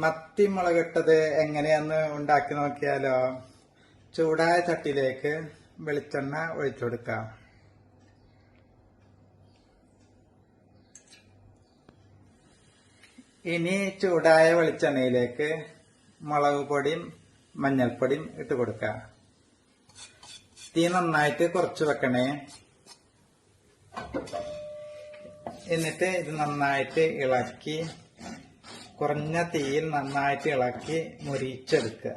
മത്തി മുളകിട്ടത് എങ്ങനെയാന്ന് ഉണ്ടാക്കി നോക്കിയാലോ? ചൂടായ ചട്ടിയിലേക്ക് വെളിച്ചെണ്ണ ഒഴിച്ചു കൊടുക്കാം. ഇനി ചൂടായ വെളിച്ചെണ്ണയിലേക്ക് മുളക് പൊടിയും മഞ്ഞൾപ്പൊടിയും ഇട്ട് കൊടുക്കാം. തീ നന്നായിട്ട് കുറച്ച് വെക്കണേ. എന്നിട്ട് ഇത് നന്നായിട്ട് ഇളക്കി കുറഞ്ഞ തീയിൽ നന്നായിട്ട് ഇളക്കി മുരിച്ചെടുക്കുക.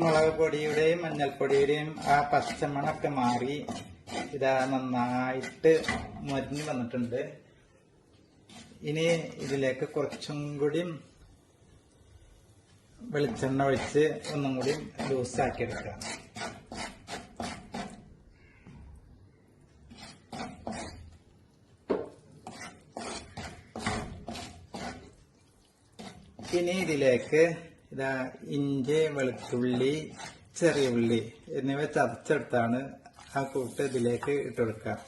മുളക് പൊടിയുടെയും മഞ്ഞൾപ്പൊടിയുടെയും ആ പച്ചമണൊക്കെ മാറി ഇതാ നന്നായിട്ട് മൊരിഞ്ഞു വന്നിട്ടുണ്ട്. ഇനി ഇതിലേക്ക് കുറച്ചും കൂടി വെളിച്ചെണ്ണ ഒഴിച്ച് ഒന്നും കൂടി ലൂസാക്കി എടുക്കാം. ഇനി ഇതിലേക്ക് ഇതാ ഇഞ്ചി, വെളുത്തുള്ളി, ചെറിയ ഉള്ളി എന്നിവ ചതച്ചെടുത്താണ് ആ കൂട്ട് ഇതിലേക്ക് ഇട്ട് കൊടുക്കാം.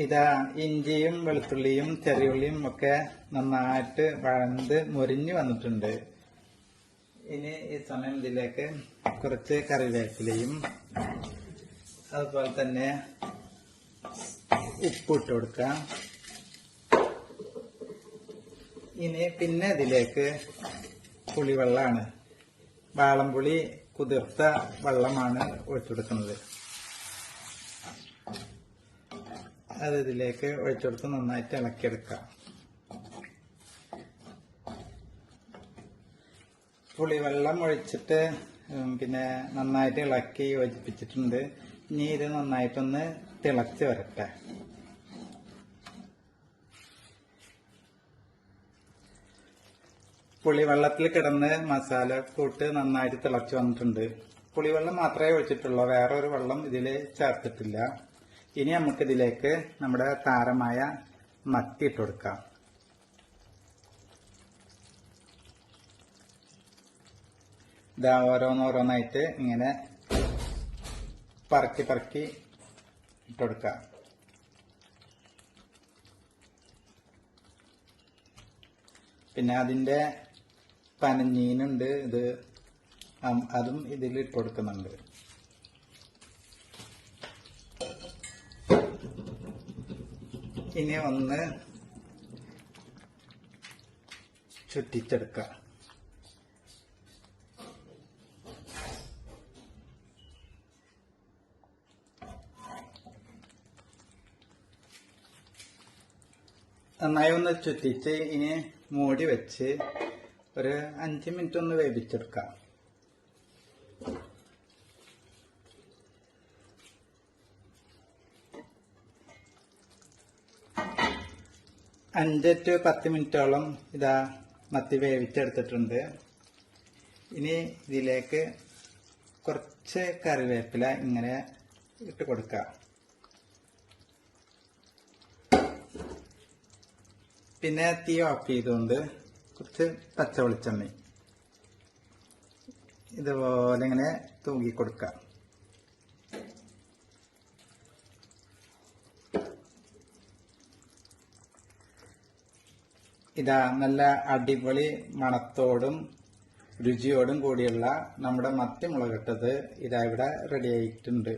ഇതാ ഇഞ്ചിയും വെളുത്തുള്ളിയും ചെറിയുള്ളിയും ഒക്കെ നന്നായിട്ട് വഴണ്ട് മുരിഞ്ഞു വന്നിട്ടുണ്ട്. ഇനി ഈ സമയം ഇതിലേക്ക് കുറച്ച് കറിവേപ്പിലയും അതുപോലെ തന്നെ ഉപ്പിട്ട് കൊടുക്കാം. ഇനി പിന്നെ ഇതിലേക്ക് പുളിവെള്ളമാണ്, വാളംപുളി കുതിർത്ത വെള്ളമാണ് ഒഴിച്ചുകൊടുക്കുന്നത്. അത് ഇതിലേക്ക് ഒഴിച്ചുകൊടുത്ത് നന്നായിട്ട് ഇളക്കിയെടുക്കാം. പുളിവെള്ളം ഒഴിച്ചിട്ട് പിന്നെ നന്നായിട്ട് ഇളക്കി യോജിപ്പിച്ചിട്ടുണ്ട്. ഇനി ഇത് നന്നായിട്ടൊന്ന് തിളച്ച് വരട്ടെ. പുളിവെള്ളത്തിൽ കിടന്ന് മസാല കൂട്ട് നന്നായിട്ട് തിളച്ച് വന്നിട്ടുണ്ട്. പുളിവെള്ളം മാത്രമേ ഒഴിച്ചിട്ടുള്ളൂ, വേറെ ഒരു വെള്ളം ഇതിൽ ചേർത്തിട്ടില്ല. ഇനി നമുക്കിതിലേക്ക് നമ്മുടെ താരമായ മത്തി ഇട്ട് കൊടുക്കാം. ഇതാ ഓരോന്നോരോന്നായിട്ട് ഇങ്ങനെ പറക്കി പറക്കി ഇട്ടുകൊടുക്കാം. പിന്നെ അതിന്റെ പനഞ്ഞീനുണ്ട്, ഇത് അതും ഇതിൽ ഇട്ട് കൊടുക്കുന്നുണ്ട്. ഇനി ഒന്ന് ചുറ്റിച്ചെടുക്കാം. നന്നായി ഒന്ന് ചുറ്റിച്ച് ഇനി മൂടി വെച്ച് ഒരു 5 മിനിറ്റ് ഒന്ന് വേവിച്ചെടുക്കാം. അഞ്ച് ടു 10 മിനിറ്റോളം ഇതാ മത്തി വേവിച്ചെടുത്തിട്ടുണ്ട്. ഇനി ഇതിലേക്ക് കുറച്ച് കറിവേപ്പില ഇങ്ങനെ ഇട്ട് കൊടുക്കാം. പിന്നെ തീ ഓഫ് ചെയ്തുകൊണ്ട് കുറച്ച് പച്ച വെളിച്ചെണ്ണ ഇതുപോലെ ഇങ്ങനെ തൂങ്ങി കൊടുക്കാം. ഇതാ നല്ല അടിപൊളി മണത്തോടും രുചിയോടും കൂടിയുള്ള നമ്മുടെ മത്തി മുളകിട്ടത് ഇതാ ഇവിടെ റെഡി ആയിട്ടുണ്ട്.